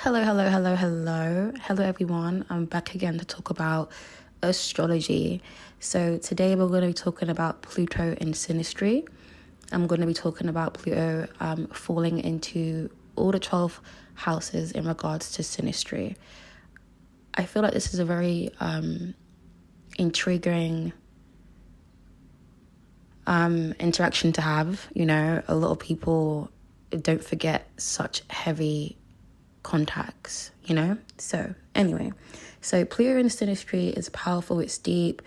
Hello, everyone. I'm back again to talk about astrology. So, today we're going to be talking about Pluto in Synastry. I'm going to be talking about Pluto falling into all the 12 houses in regards to Synastry. I feel like this is a very intriguing interaction to have. You know, a lot of people don't forget such heavy contacts, so Pluto in Synastry is powerful, it's deep,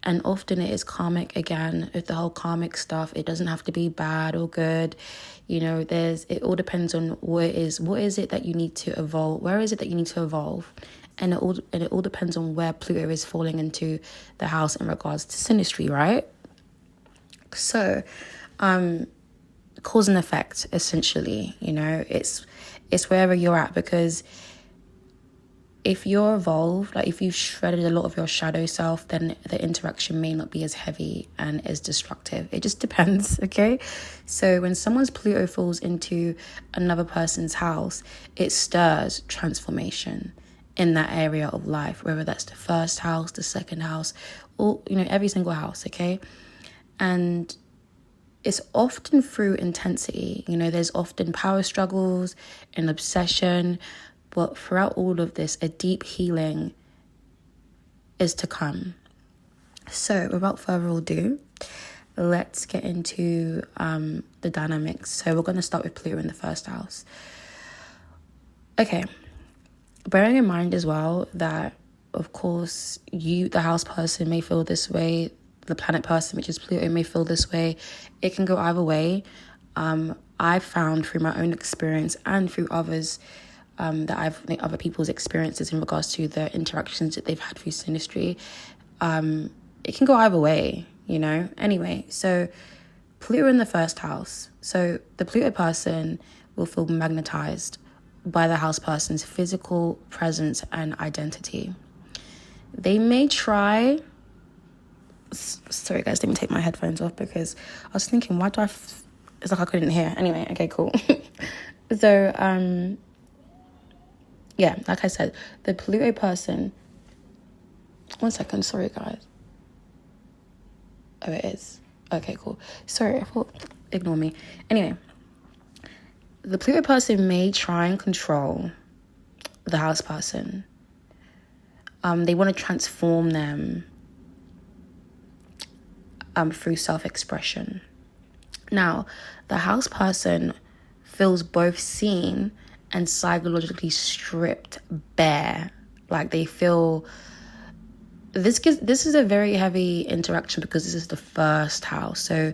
and often it is karmic. Again, with the whole karmic stuff, it doesn't have to be bad or good. It all depends on what is it that you need to evolve, where is it that you need to evolve, and it all depends on where Pluto is falling into the house in regards to Synastry, right? So cause and effect, essentially. It's wherever you're at, because if you're evolved, like if you've shredded a lot of your shadow self, then the interaction may not be as heavy and as destructive. It just depends, okay? So when someone's Pluto falls into another person's house, it stirs transformation in that area of life, whether that's the first house, the second house, or, every single house, okay? And it's often through intensity. There's often power struggles and obsession, but throughout all of this, a deep healing is to come. So without further ado, let's get into the dynamics. So we're going to start with Pluto in the first house. Okay, bearing in mind as well that, of course, you, the house person, may feel this way. The planet person, which is Pluto, may feel this way. It can go either way. I've found through my own experience and through others other people's experiences in regards to the interactions that they've had through Synastry. It can go either way, Anyway, so Pluto in the first house. So the Pluto person will feel magnetized by the house person's physical presence and identity. They may try... Sorry guys, let me take my headphones off because I was thinking, why do it's like I couldn't hear. Anyway, okay, cool. So yeah, like I said, the Pluto person, one second, sorry guys. Oh, it is. Okay, cool. Sorry, I thought, ignore me. Anyway, the Pluto person may try and control the house person. They want to transform them through self-expression. Now, the house person feels both seen and psychologically stripped bare. Like they feel this is a very heavy interaction because this is the first house. So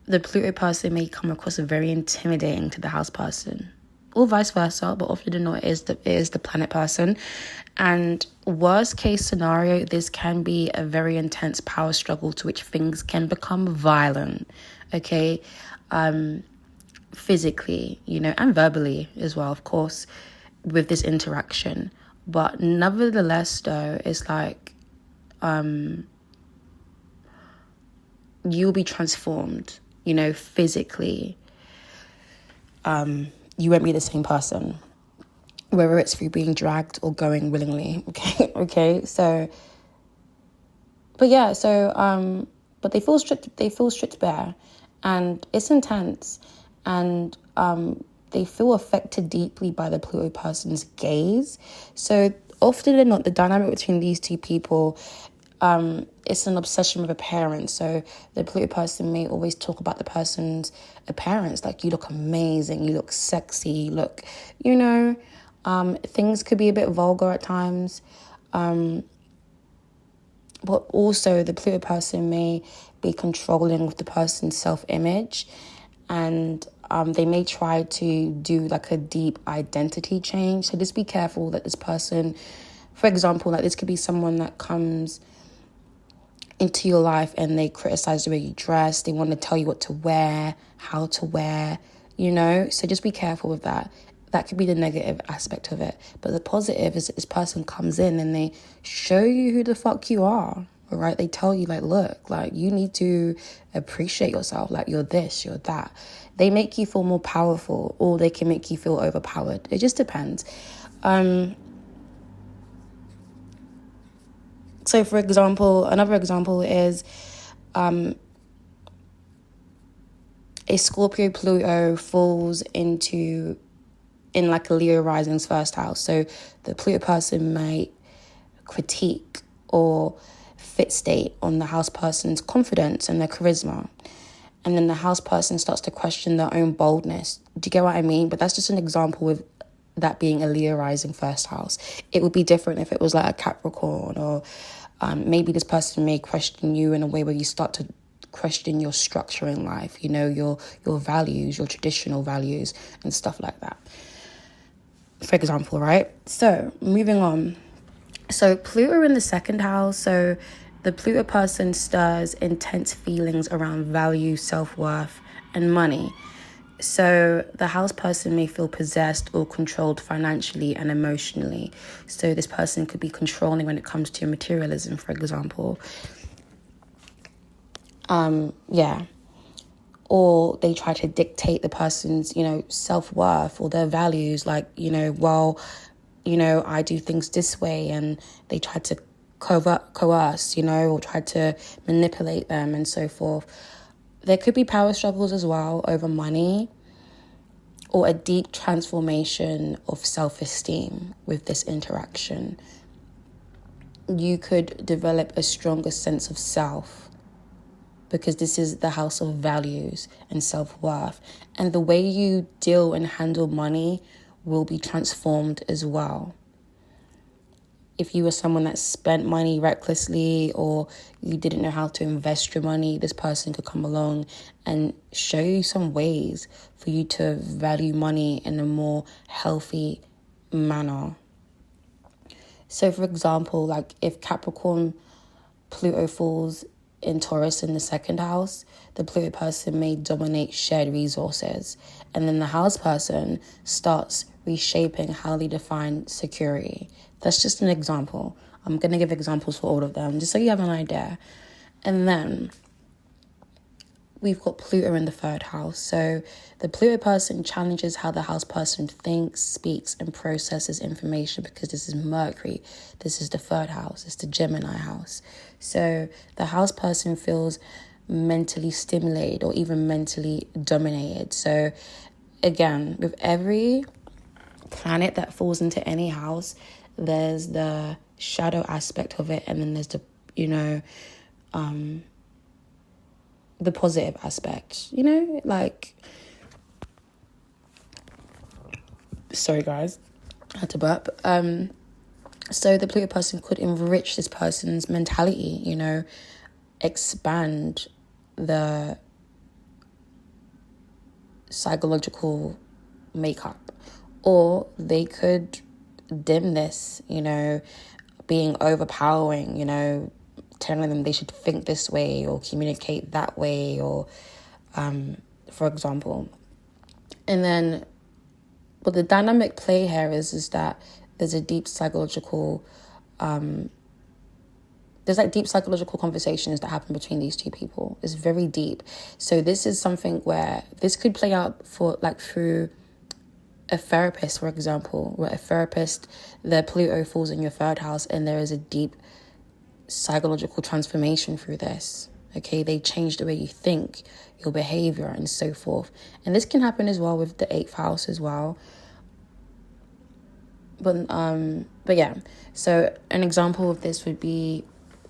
the Pluto person may come across as very intimidating to the house person, or vice versa, but often than not, it is the planet person. And worst case scenario, this can be a very intense power struggle to which things can become violent, okay? Physically, and verbally as well, of course, with this interaction. But nevertheless, though, it's like you'll be transformed, physically. You won't be the same person, whether it's through being dragged or going willingly. Okay. So, but yeah, but they feel stripped bare, and it's intense, and they feel affected deeply by the Pluto person's gaze. So often than not, the dynamic between these two people, it's an obsession with appearance. So the Pluto person may always talk about the person's appearance, like, you look amazing, you look sexy, you look, things could be a bit vulgar at times. But also the Pluto person may be controlling with the person's self-image, and they may try to do like a deep identity change. So just be careful that this person, for example, like this could be someone that comes into your life and they criticize the way you dress. They want to tell you what to wear, how to wear, so just be careful with that. That could be the negative aspect of it. But the positive is that this person comes in and they show you who the fuck you are. All right. They tell you, like, look, like, you need to appreciate yourself. Like, you're this, you're that. they make you feel more powerful, or they can make you feel overpowered. It just depends. So for example, another example is a Scorpio Pluto falls in like a Leo rising's first house. So the Pluto person might critique or fixate on the house person's confidence and their charisma. And then the house person starts to question their own boldness. Do you get what I mean? But that's just an example with that being a Leo rising first house. It would be different if it was like a Capricorn, or maybe this person may question you in a way where you start to question your structure in life, you know, your values, your traditional values and stuff like that. For example, right? So moving on. So Pluto in the second house. So the Pluto person stirs intense feelings around value, self-worth, and money. So the house person may feel possessed or controlled financially and emotionally. So this person could be controlling when it comes to materialism, for example. Or they try to dictate the person's, you know, self-worth or their values. Like, you know, well, you know, I do things this way, and they try to coerce, you know, or try to manipulate them and so forth. There could be power struggles as well over money, or a deep transformation of self-esteem with this interaction. You could develop a stronger sense of self, because this is the house of values and self-worth. And the way you deal and handle money will be transformed as well. If you were someone that spent money recklessly, or you didn't know how to invest your money, this person could come along and show you some ways for you to value money in a more healthy manner. So for example, like if Capricorn Pluto falls in Taurus in the second house, the Pluto person may dominate shared resources. And then the house person starts reshaping how they define security. That's just an example. I'm going to give examples for all of them, just so you have an idea. And then we've got Pluto in the third house. So the Pluto person challenges how the house person thinks, speaks, and processes information, because this is Mercury. This is the third house. It's the Gemini house. So the house person feels mentally stimulated or even mentally dominated. So again, with every planet that falls into any house, there's the shadow aspect of it, and then there's the, you know, the positive aspect, you know, like, sorry guys, I had to burp. So the Pluto person could enrich this person's mentality, you know, expand the psychological makeup, or they could dim this, you know, being overpowering, you know, telling them they should think this way or communicate that way, or for example. And then but the dynamic play here is that there's a deep psychological there's like deep psychological conversations that happen between these two people. It's very deep. So this is something where this could play out for like through a therapist, for example, where a therapist, their Pluto falls in your third house, and there is a deep psychological transformation through this. Okay, they change the way you think, your behavior, and so forth. And this can happen as well with the 8th house as well. But yeah, so an example of this would be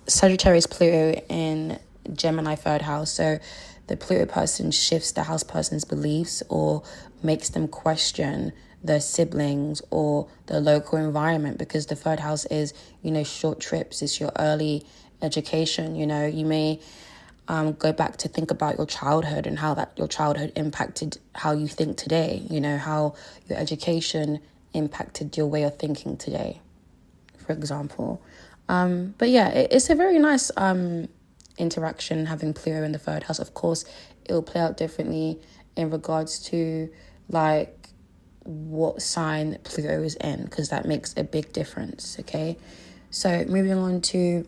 Sagittarius Pluto in Gemini third house. So the Pluto person shifts the house person's beliefs or makes them question their siblings or the local environment, because the third house is, you know, short trips. It's your early education. You know, you may go back to think about your childhood and how that your childhood impacted how you think today, you know, how your education impacted your way of thinking today, for example. But yeah, it's a very nice interaction having Pluto in the third house. Of course, it will play out differently in regards to like what sign Pluto is in, because that makes a big difference. Okay, so moving on to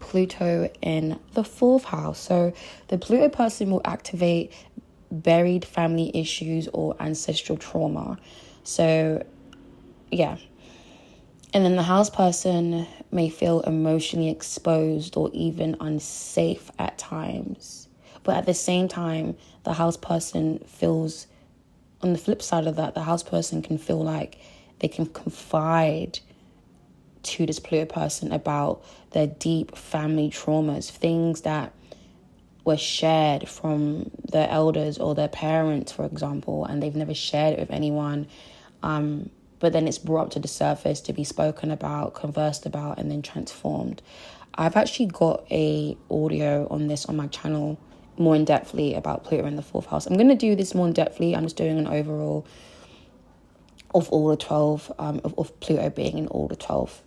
Pluto in the 4th house. So the Pluto person will activate buried family issues or ancestral trauma. So, yeah. And then the house person may feel emotionally exposed or even unsafe at times. But at the same time, the house person feels, on the flip side of that, the house person can feel like they can confide to this Pluto person about their deep family traumas, things that were shared from their elders or their parents, for example, and they've never shared it with anyone. But then it's brought up to the surface to be spoken about, conversed about, and then transformed. I've actually got a audio on this on my channel more in depthly about Pluto in the 4th house. I'm going to do this more in depthly. I'm just doing an overall of all the 12, of Pluto being in all the 12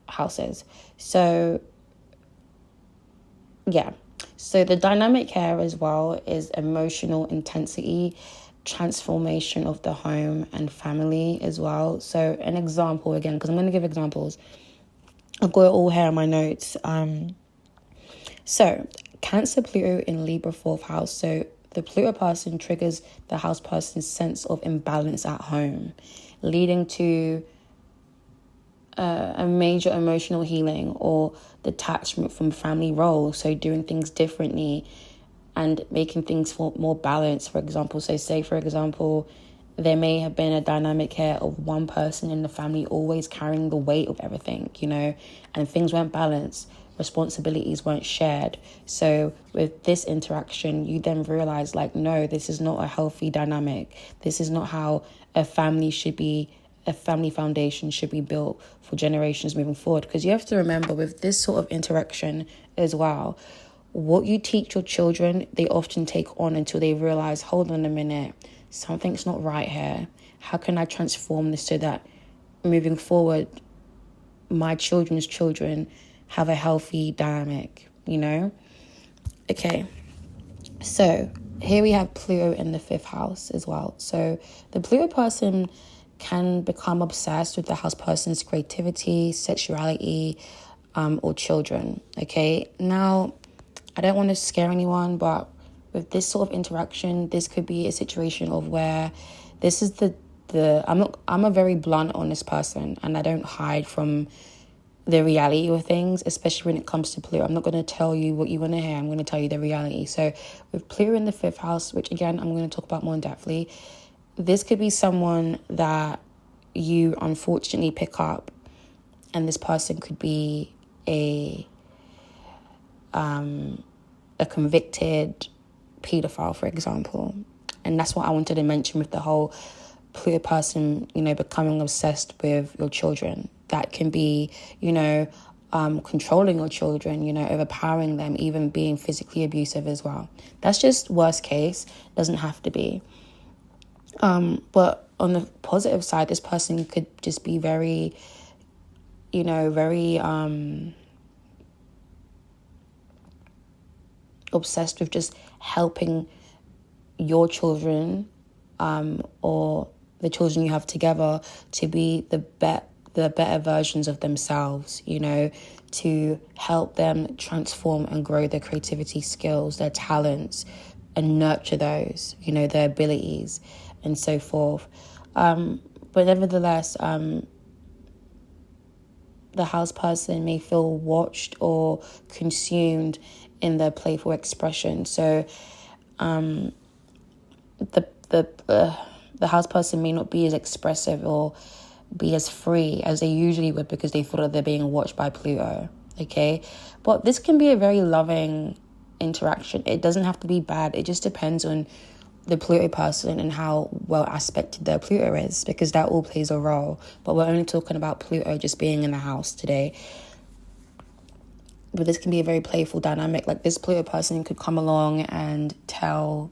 houses. So, yeah. So the dynamic here as well is emotional intensity, transformation of the home and family as well. So an example again, because I'm going to give examples. I've got it all here in my notes. So Cancer Pluto in Libra 4th house. So the Pluto person triggers the house person's sense of imbalance at home, leading to a major emotional healing or detachment from family roles. So doing things differently and making things more balanced, for example. So say, for example, there may have been a dynamic here of one person in the family always carrying the weight of everything, and things weren't balanced. Responsibilities weren't shared. So with this interaction, you then realize, like, no, this is not a healthy dynamic. This is not how a family foundation should be built for generations moving forward. Because you have to remember, with this sort of interaction as well, what you teach your children, they often take on until they realize, hold on a minute, something's not right here. How can I transform this so that moving forward, my children's children have a healthy dynamic, Okay, so here we have Pluto in the 5th house as well. So the Pluto person can become obsessed with the house person's creativity, sexuality, or children, okay? Now, I don't want to scare anyone, but with this sort of interaction, this could be a situation of where this is I'm a very blunt, honest person, and I don't hide from the reality of things, especially when it comes to Pluto. I'm not going to tell you what you want to hear. I'm going to tell you the reality. So with Pluto in the 5th house, which again, I'm going to talk about more in depthly, this could be someone that you unfortunately pick up, and this person could be a convicted pedophile, for example. And that's what I wanted to mention with the whole Pluto person, becoming obsessed with your children. That can be, controlling your children, overpowering them, even being physically abusive as well. That's just worst case, doesn't have to be. But on the positive side, this person could just be very, obsessed with just helping your children, or the children you have together, to be the better versions of themselves, to help them transform and grow their creativity skills, their talents, and nurture those, their abilities and so forth. But nevertheless, the house person may feel watched or consumed in their playful expression. So the house person may not be as expressive or be as free as they usually would, because they feel that they're being watched by Pluto, okay? But this can be a very loving interaction. It doesn't have to be bad. It just depends on the Pluto person and how well aspected their Pluto is, because that all plays a role. But we're only talking about Pluto just being in the house today. But this can be a very playful dynamic. Like, this Pluto person could come along and tell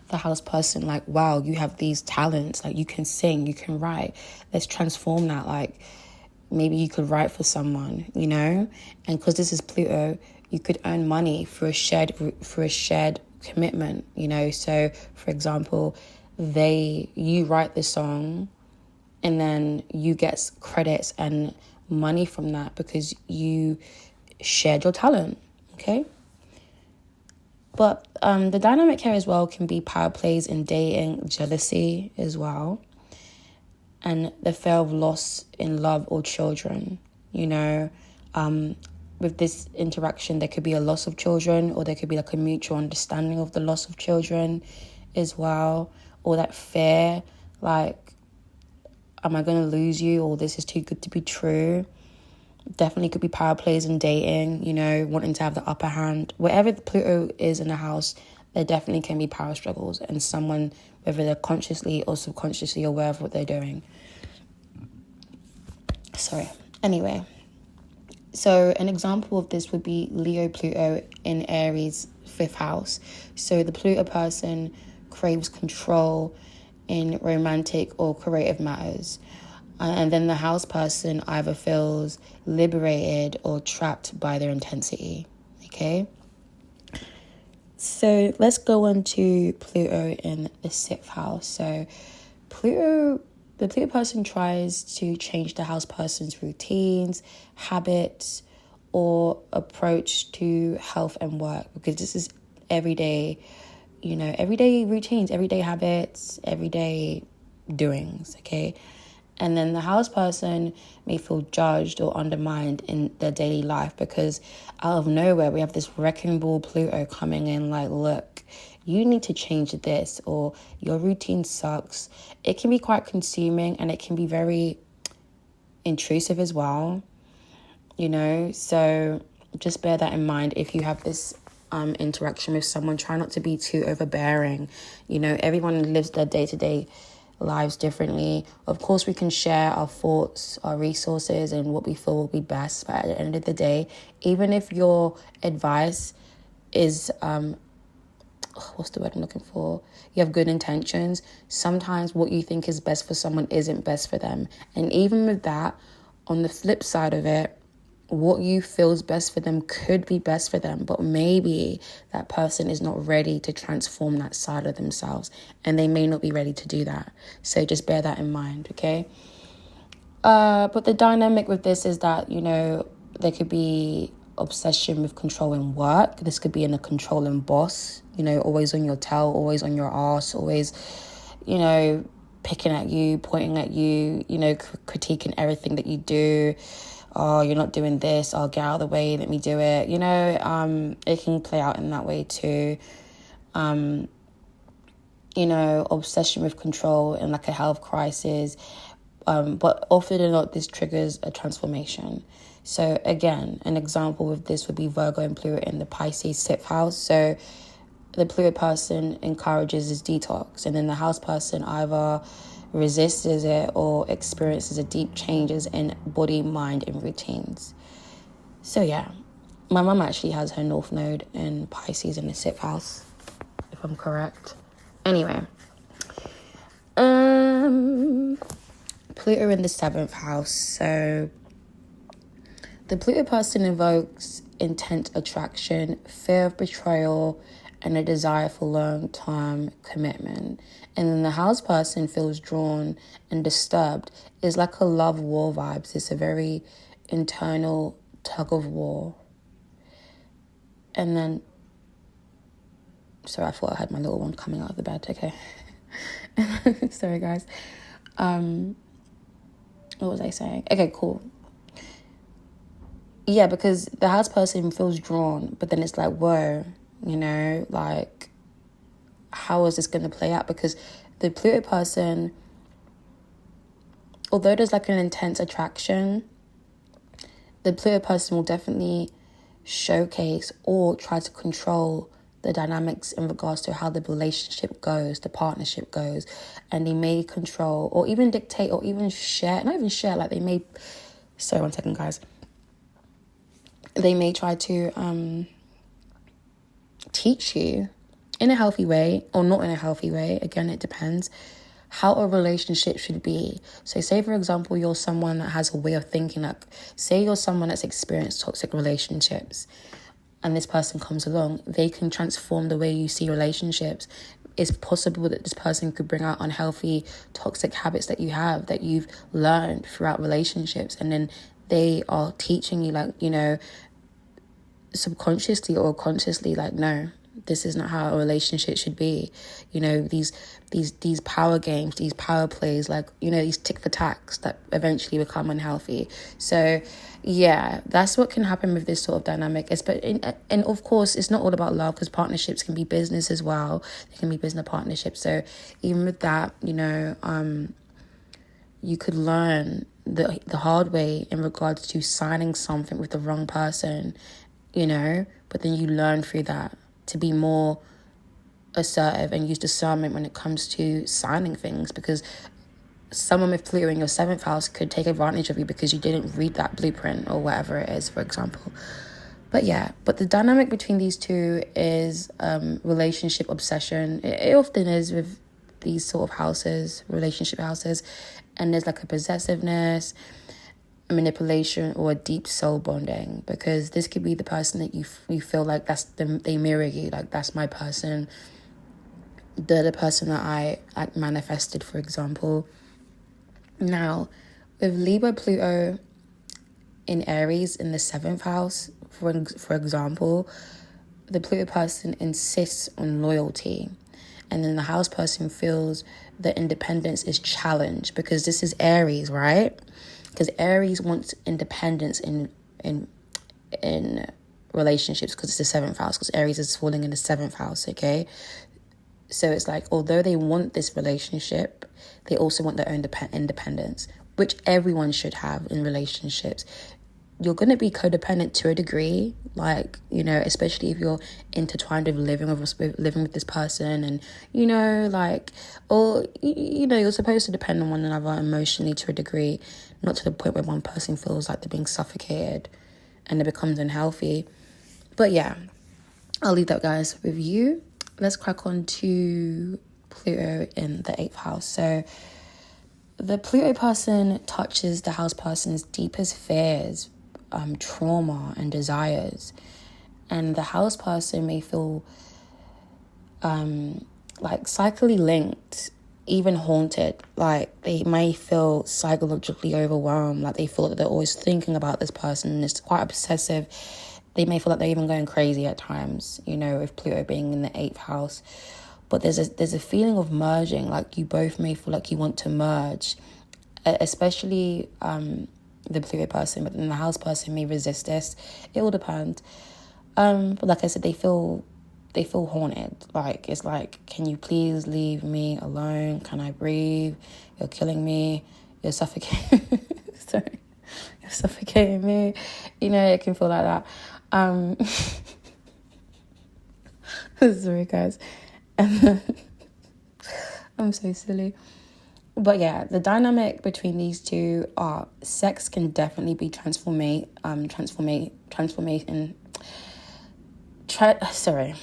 the house person, like, wow, you have these talents, like, you can sing, you can write, let's transform that. Like, maybe you could write for someone, and because this is Pluto, you could earn money for a shared commitment, so for example, you write the song and then you get credits and money from that because you shared your talent, okay? But the dynamic here as well can be power plays in dating, jealousy as well, and the fear of loss in love or children. You know, with this interaction, there could be a loss of children, or there could be like a mutual understanding of the loss of children as well, or that fear, like, am I going to lose you, or this is too good to be true. Definitely could be power plays in dating, you know, wanting to have the upper hand. Wherever the Pluto is in the house, there definitely can be power struggles, and someone, whether they're consciously or subconsciously aware of what they're doing. Anyway, so an example of this would be Leo Pluto in Aries 5th house. So the Pluto person craves control in romantic or creative matters. And then the house person either feels liberated or trapped by their intensity. Okay? So let's go on to Pluto in the 6th house. So the Pluto person tries to change the house person's routines, habits, or approach to health and work, because this is everyday routines, everyday habits, everyday doings, okay? And then the house person may feel judged or undermined in their daily life, because out of nowhere we have this wrecking ball Pluto coming in like, look, you need to change this, or your routine sucks. It can be quite consuming, and it can be very intrusive as well, you know? So just bear that in mind if you have this interaction with someone. Try not to be too overbearing. You know, everyone lives their day-to-day lives differently. Of course, we can share our thoughts, our resources, and what we feel will be best. But at the end of the day, even if your advice is, what's the word I'm looking for? You have good intentions. Sometimes what you think is best for someone isn't best for them. And even with that, on the flip side of it, what you feel is best for them could be best for them, but maybe that person is not ready to transform that side of themselves, and they may not be ready to do that. So just bear that in mind, okay? But the dynamic with this is that, you know, there could be obsession with controlling work. This could be in a controlling boss, you know, always on your tail, always on your ass, always, you know, picking at you, pointing at you, you know, critiquing everything that you do. Oh, you're not doing this. Oh, get out of the way. Let me do it. You know, it can play out in that way too. You know, obsession with control and like a health crisis. But often than not, this triggers a transformation. So again, an example of this would be Virgo and Pluto in the Pisces 6th house. So the Pluto person encourages his detox, and then the house person either resists it or experiences a deep changes in body, mind, and routines. So yeah, my mum actually has her North Node in Pisces in the 6th house, if I'm correct. Anyway, Pluto in the 7th house. So the Pluto person invokes intense attraction, fear of betrayal, and a desire for long-term commitment. And then the house person feels drawn and disturbed. It's like a love war vibes. It's a very internal tug of war. And then, sorry, I thought I had my little one coming out of the bed. Okay. Sorry, guys. What was I saying? Okay, cool. Yeah, because the house person feels drawn, but then it's like, whoa, you know, like, how is this going to play out? Because the Pluto person, although there's like an intense attraction, the Pluto person will definitely showcase or try to control the dynamics in regards to how the relationship goes, the partnership goes, and they may control or even dictate or even share, not even share, like they may, sorry, 1 second, guys. They may try to teach you in a healthy way or not in a healthy way. Again, it depends how a relationship should be. So say, for example, you're someone that has a way of thinking, like say you're someone that's experienced toxic relationships and this person comes along, they can transform the way you see relationships. It's possible that this person could bring out unhealthy, toxic habits that you have, that you've learned throughout relationships. And then they are teaching you, like, you know, subconsciously or consciously, like, no, this is not how a relationship should be. You know, these power games, these power plays, like, you know, these tick for tacks that eventually become unhealthy. So yeah, that's what can happen with this sort of dynamic. And of course, it's not all about love, because partnerships can be business as well. They can be business partnerships. So even with that, you know, you could learn the hard way in regards to signing something with the wrong person, you know, but then you learn through that to be more assertive and use discernment when it comes to signing things, because someone with Pluto in your 7th house could take advantage of you because you didn't read that blueprint or whatever it is, for example. But yeah, but the dynamic between these two is relationship obsession. It often is with these sort of houses, relationship houses, and there's like a possessiveness, a manipulation, or a deep soul bonding, because this could be the person that you feel like they mirror you, like that's my person. They're the person that I like manifested, for example. Now, with Libra Pluto in Aries in the 7th house, for example, the Pluto person insists on loyalty. And then the house person feels that independence is challenged, because this is Aries, right? Because Aries wants independence in relationships, because it's the 7th house, because Aries is falling in the 7th house, okay? So it's like, although they want this relationship, they also want their own independence, which everyone should have in relationships. You're going to be codependent to a degree, like, you know, especially if you're intertwined with living with this person, and, you know, like, or, you know, you're supposed to depend on one another emotionally to a degree, not to the point where one person feels like they're being suffocated and it becomes unhealthy. But yeah, I'll leave that, guys, with you. Let's crack on to Pluto in the 8th house. So the Pluto person touches the house person's deepest fears, trauma and desires. And the house person may feel like psychically linked, even haunted. Like they may feel psychologically overwhelmed, like they feel that they're always thinking about this person, and it's quite obsessive. They may feel like they're even going crazy at times, you know, with Pluto being in the 8th house. But there's a feeling of merging, like you both may feel like you want to merge, especially the Pluto person, but then the house person may resist this. It will depend. But like I said, they feel haunted. Like, it's like, can you please leave me alone? Can I breathe? You're killing me. You're suffocating. Sorry. You're suffocating me. You know, it can feel like that. Sorry, guys. I'm so silly. But yeah, the dynamic between these two are sex can definitely be sorry,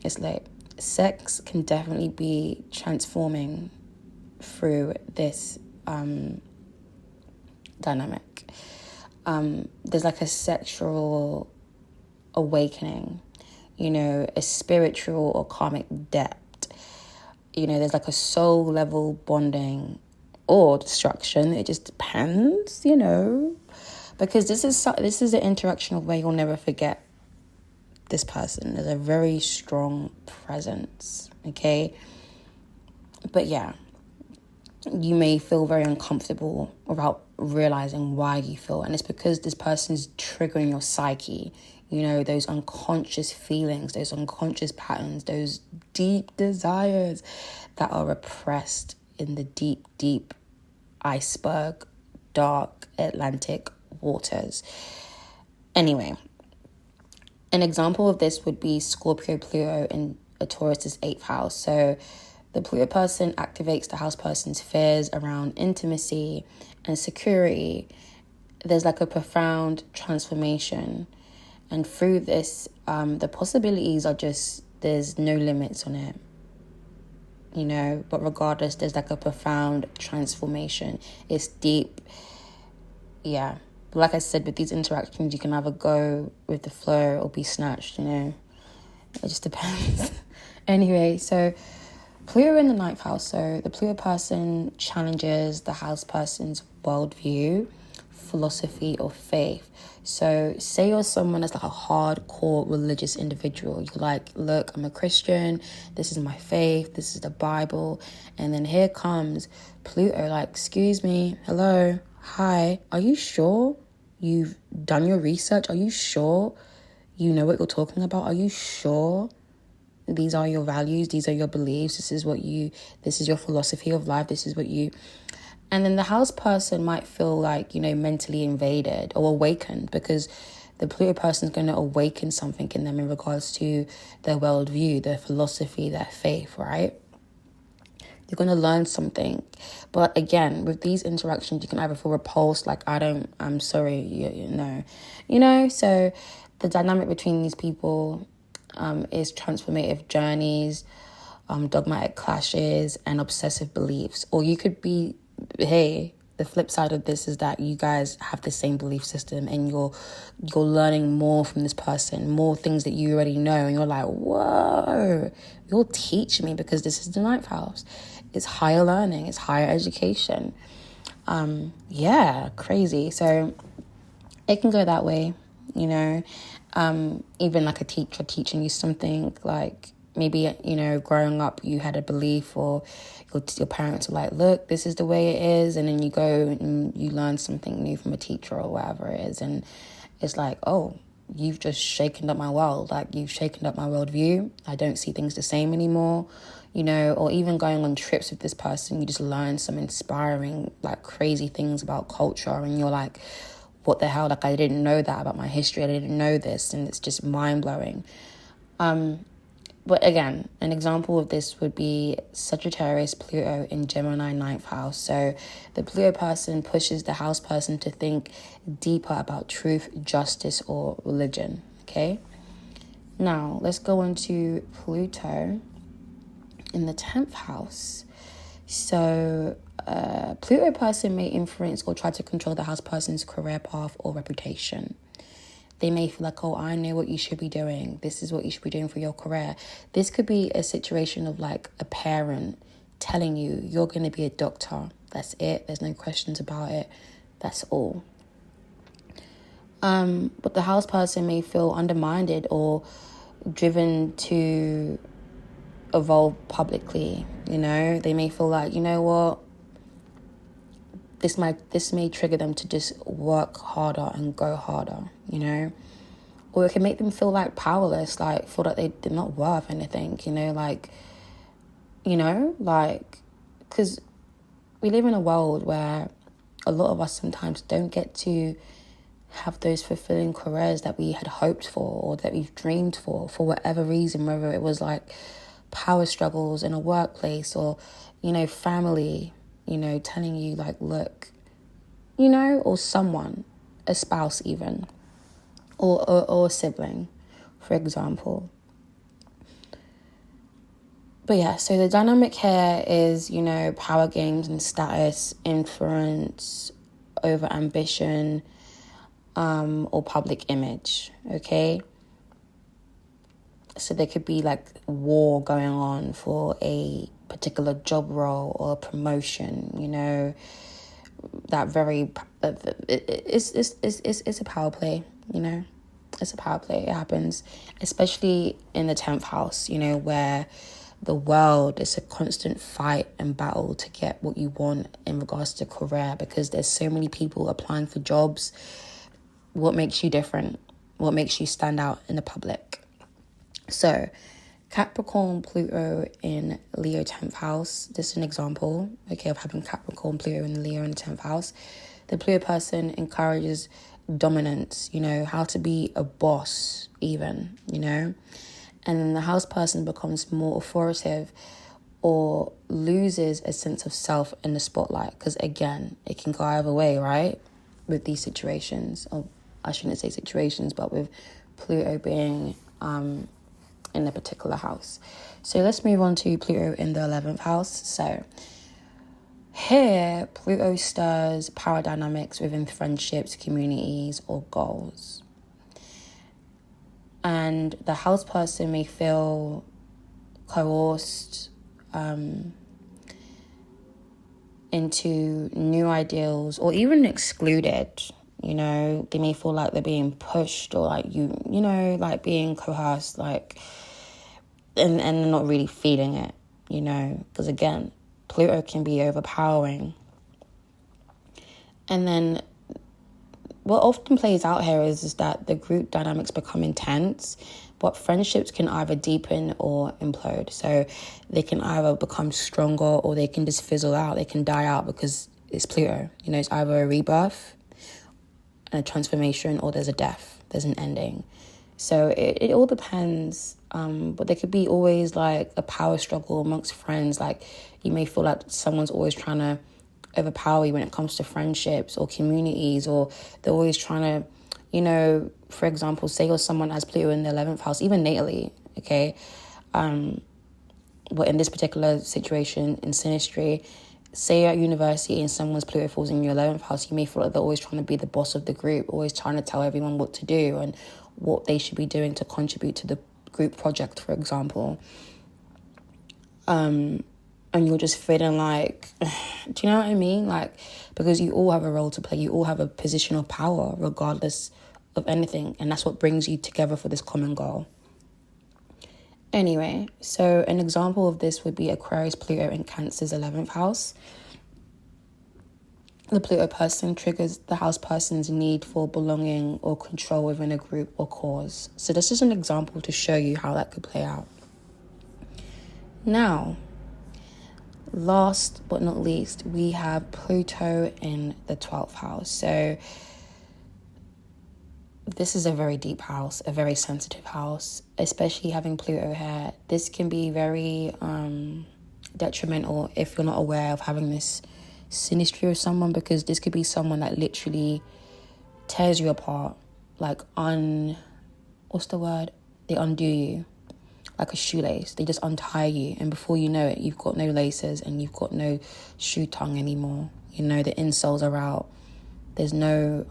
it's late. Sex can definitely be transforming through this dynamic. There's like a sexual awakening, you know, a spiritual or karmic depth. You know, there's like a soul level bonding or destruction. It just depends, you know, because this is an interaction of where you'll never forget this person. There's a very strong presence, okay? But yeah, you may feel very uncomfortable without realizing why you feel, and it's because this person's triggering your psyche. You know, those unconscious feelings, those unconscious patterns, those deep desires that are repressed in the deep, deep iceberg, dark Atlantic waters. Anyway, an example of this would be Scorpio Pluto in a Taurus's 8th house. So the Pluto person activates the house person's fears around intimacy and security. There's like a profound transformation. And through this, the possibilities are just, there's no limits on it, you know. But regardless, there's like a profound transformation. It's deep. Yeah. But like I said, with these interactions, you can either go with the flow or be snatched, you know. It just depends. Anyway, so Pluto in the 9th house. So the Pluto person challenges the house person's worldview, philosophy or faith. So say you're someone that's like a hardcore religious individual. You're like, look, I'm a Christian. This is my faith. This is the Bible. And then here comes Pluto, like, excuse me, hello, hi, are you sure you've done your research? Are you sure you know what you're talking about? Are you sure these are your values? These are your beliefs? This is your philosophy of life. This is what you... And then the house person might feel like, mentally invaded or awakened, because the Pluto person is going to awaken something in them in regards to their worldview, their philosophy, their faith, right? You're going to learn something. But again, with these interactions, you can either feel repulsed, like, I'm sorry, no. So the dynamic between these people is transformative journeys, dogmatic clashes, and obsessive beliefs. Or you could be, hey, the flip side of this is that you guys have the same belief system and you're learning more from this person, more things that you already know, and you're like, whoa, you'll teach me, because this is the ninth house. It's higher learning, it's higher education. Crazy. So it can go that way, even like a teacher teaching you something, like maybe, growing up you had a belief, or your parents were like, look, this is the way it is. And then you go and you learn something new from a teacher or whatever it is. And it's like, oh, you've just shaken up my world. Like, you've shaken up my worldview. I don't see things the same anymore, or even going on trips with this person, you just learn some inspiring, like, crazy things about culture. And you're like, what the hell? Like, I didn't know that about my history. I didn't know this. And it's just mind blowing. But again, an example of this would be Sagittarius Pluto in Gemini 9th house. So the Pluto person pushes the house person to think deeper about truth, justice, or religion. Okay? Now, let's go into Pluto in the 10th house. So Pluto person may influence or try to control the house person's career path or reputation. They may feel like, oh, I know what you should be doing. This is what you should be doing for your career. This could be a situation of like a parent telling you, you're going to be a doctor. That's it. There's no questions about it. That's all. But the house person may feel undermined or driven to evolve publicly. They may feel like, you know what? This may trigger them to just work harder and go harder, Or it can make them feel like powerless, like feel like they're not worth anything, because we live in a world where a lot of us sometimes don't get to have those fulfilling careers that we had hoped for or that we've dreamed for whatever reason, whether it was like power struggles in a workplace or, family, telling you like, look, or someone, a spouse even, or a sibling, for example. But yeah, so the dynamic here is, power games and status, influence over ambition, or public image, okay? So there could be like war going on for a particular job role or promotion, that very, it's a power play, It's a power play. It happens, especially in the 10th house, where the world is a constant fight and battle to get what you want in regards to career, because there's so many people applying for jobs. What makes you different? What makes you stand out in the public? So Capricorn Pluto in Leo 10th house. This is an example, of having Capricorn Pluto in Leo in the 10th house. The Pluto person encourages dominance, how to be a boss even, and then the house person becomes more authoritative or loses a sense of self in the spotlight, because again, it can go either way, right, with these situations. Or I shouldn't say situations, but with Pluto being in a particular house. So let's move on to Pluto in the 11th house. So here, Pluto stirs power dynamics within friendships, communities, or goals. And the house person may feel coerced, into new ideals or even excluded. You know, they may feel like they're being pushed or like like being coerced, like, and they're not really feeling it, you know, because again, Pluto can be overpowering. And then what often plays out here is that the group dynamics become intense, but friendships can either deepen or implode. So they can either become stronger or they can just fizzle out. They can die out because it's Pluto. You know, it's either a rebirth, a transformation, or there's a death. There's an ending. So it all depends. But there could be always like a power struggle amongst friends. Like you may feel like someone's always trying to overpower you when it comes to friendships or communities, or they're always trying to, you know, for example, say you're someone has Pluto in the 11th house, even natally, okay? But in this particular situation in Synastry, say you're at university and someone's Pluto falls in your 11th house, you may feel like they're always trying to be the boss of the group, always trying to tell everyone what to do and what they should be doing to contribute to the group project, for example. And you're just feeling like, do you know what I mean? Like, because you all have a role to play. You all have a position of power, regardless of anything. And that's what brings you together for this common goal. Anyway, so an example of this would be Aquarius Pluto in Cancer's 11th house. The Pluto person triggers the house person's need for belonging or control within a group or cause. So this is an example to show you how that could play out. Now, last but not least, we have Pluto in the 12th house. So this is a very deep house, a very sensitive house, especially having Pluto here. This can be very detrimental if you're not aware of having this synastry with someone, because this could be someone that literally tears you apart, like what's the word? They undo you. Like a shoelace. They just untie you, and before you know it, you've got no laces and you've got no shoe tongue anymore. You know, the insoles are out. There's no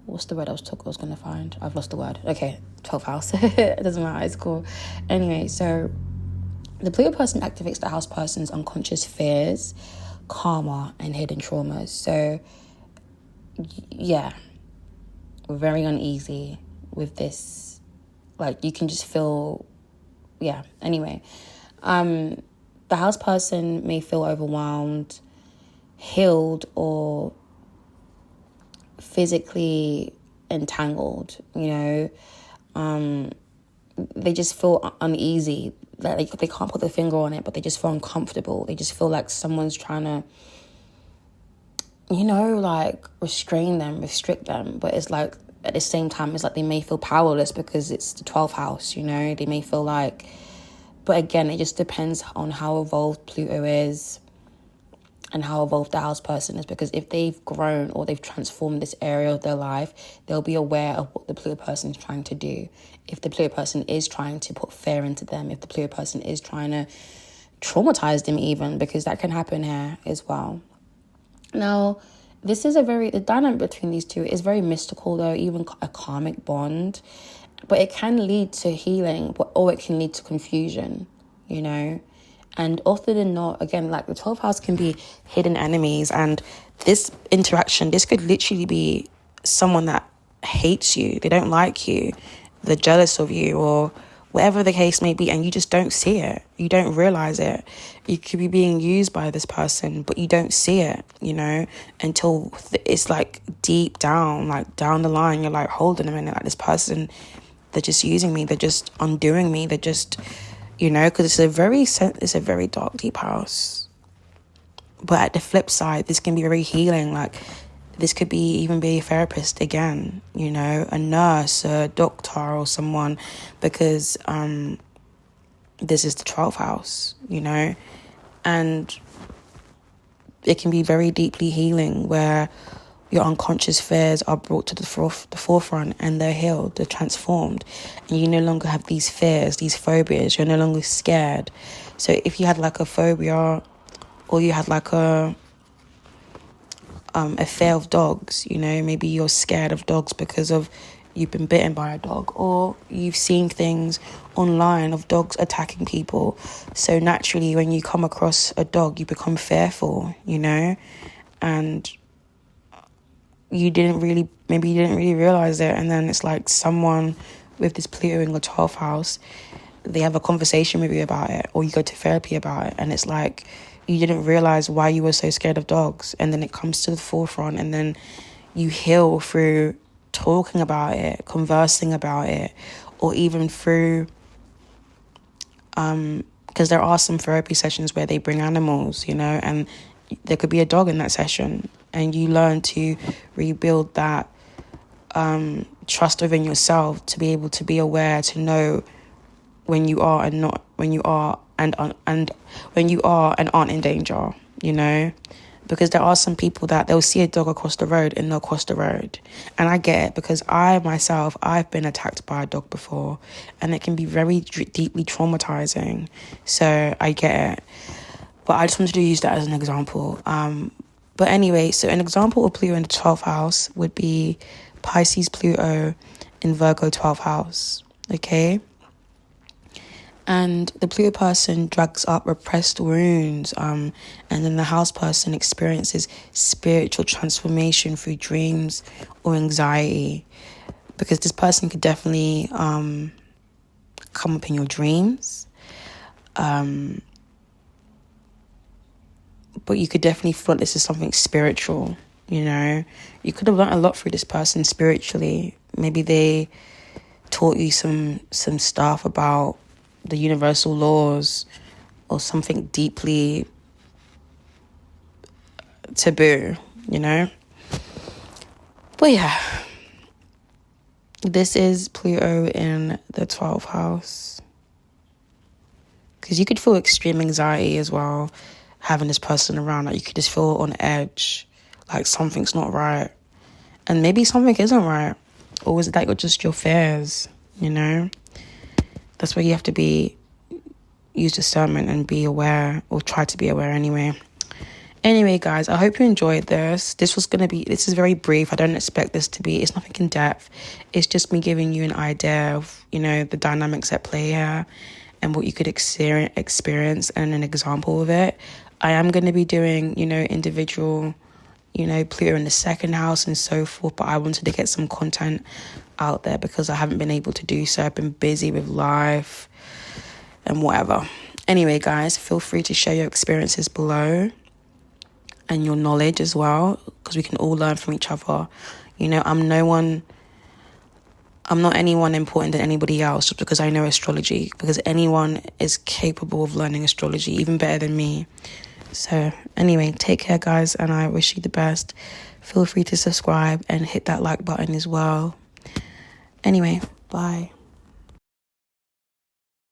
what's the word I was going to find? I've lost the word. Okay, 12th house. It doesn't matter, it's cool. Anyway, so the Pluto person activates the house person's unconscious fears, karma, and hidden traumas. So yeah, we're very uneasy with this. Like, you can just feel, yeah. Anyway, the house person may feel overwhelmed, healed, or physically entangled, you know. They just feel uneasy. Like they can't put their finger on it, but they just feel uncomfortable. They just feel like someone's trying to, you know, like restrict them. But it's like, at the same time, it's like they may feel powerless because it's the 12th house, you know. They may feel like, but again, it just depends on how evolved Pluto is and how evolved the house person is, because if they've grown or they've transformed this area of their life, they'll be aware of what the Pluto person is trying to do. If the Pluto person is trying to put fear into them, if the Pluto person is trying to traumatize them even, because that can happen here as well. Now, the dynamic between these two is very mystical though, even a karmic bond, but it can lead to healing, or it can lead to confusion, you know. And often than not, again, like the 12th house can be hidden enemies, and this interaction, this could literally be someone that hates you, they don't like you, they're jealous of you, or whatever the case may be, and you just don't see it. You don't realize it. You could be being used by this person, but you don't see it, you know, until it's like deep down, like down the line, you're like, hold on a minute, like this person, they're just using me, they're just undoing me, they're just, you know, because it's a very dark, deep house. But at the flip side, this can be very healing. Like, this could even be a therapist again, you know, a nurse, a doctor, or someone, because this is the 12th house, you know, and it can be very deeply healing, where your unconscious fears are brought to the forefront, and they're healed, they're transformed, and you no longer have these fears, these phobias. You're no longer scared. So if you had like a phobia, or you had like a fear of dogs, you know, maybe you're scared of dogs because of you've been bitten by a dog, or you've seen things online of dogs attacking people. So naturally, when you come across a dog, you become fearful, you know, and you didn't really realize it. And then it's like someone with this Pluto in your 12th house, they have a conversation with you about it, or you go to therapy about it, and it's like you didn't realize why you were so scared of dogs, and then it comes to the forefront, and then you heal through talking about it, conversing about it, or even through because there are some therapy sessions where they bring animals, you know, and there could be a dog in that session, and you learn to rebuild that trust within yourself, to be able to be aware, to know when you are and not, when you are and when you are and aren't in danger, you know, because there are some people that they'll see a dog across the road and they'll cross the road. And I get it, because I've been attacked by a dog before, and it can be very deeply traumatizing. So I get it, but I just wanted to use that as an example. But anyway, so an example of Pluto in the 12th house would be Pisces Pluto in Virgo 12th house, okay? And the Pluto person drags up repressed wounds, and then the house person experiences spiritual transformation through dreams or anxiety, because this person could definitely come up in your dreams, but you could definitely feel this is something spiritual, you know. You could have learned a lot through this person spiritually. Maybe they taught you some stuff about the universal laws, or something deeply taboo, you know. But yeah, this is Pluto in the 12th house, because you could feel extreme anxiety as well having this person around. Like, you could just feel on edge, like something's not right, and maybe something isn't right, or is it that you're just your fears, you know? That's where you have to use discernment and be aware, or try to be aware anyway. Anyway, guys, I hope you enjoyed this. This is very brief. I don't expect this to be, it's nothing in depth. It's just me giving you an idea of, you know, the dynamics at play here and what you could experience, and an example of it. I am going to be doing, you know, individual, you know, Pluto in the 2nd house and so forth, but I wanted to get some content out there because I haven't been able to do so. I've been busy with life and whatever. Anyway, guys, feel free to share your experiences below and your knowledge as well, because we can all learn from each other. You know, I'm not anyone important than anybody else just because I know astrology, because anyone is capable of learning astrology even better than me. So anyway, take care, guys, and I wish you the best. Feel free to subscribe and hit that like button as well. Anyway, bye.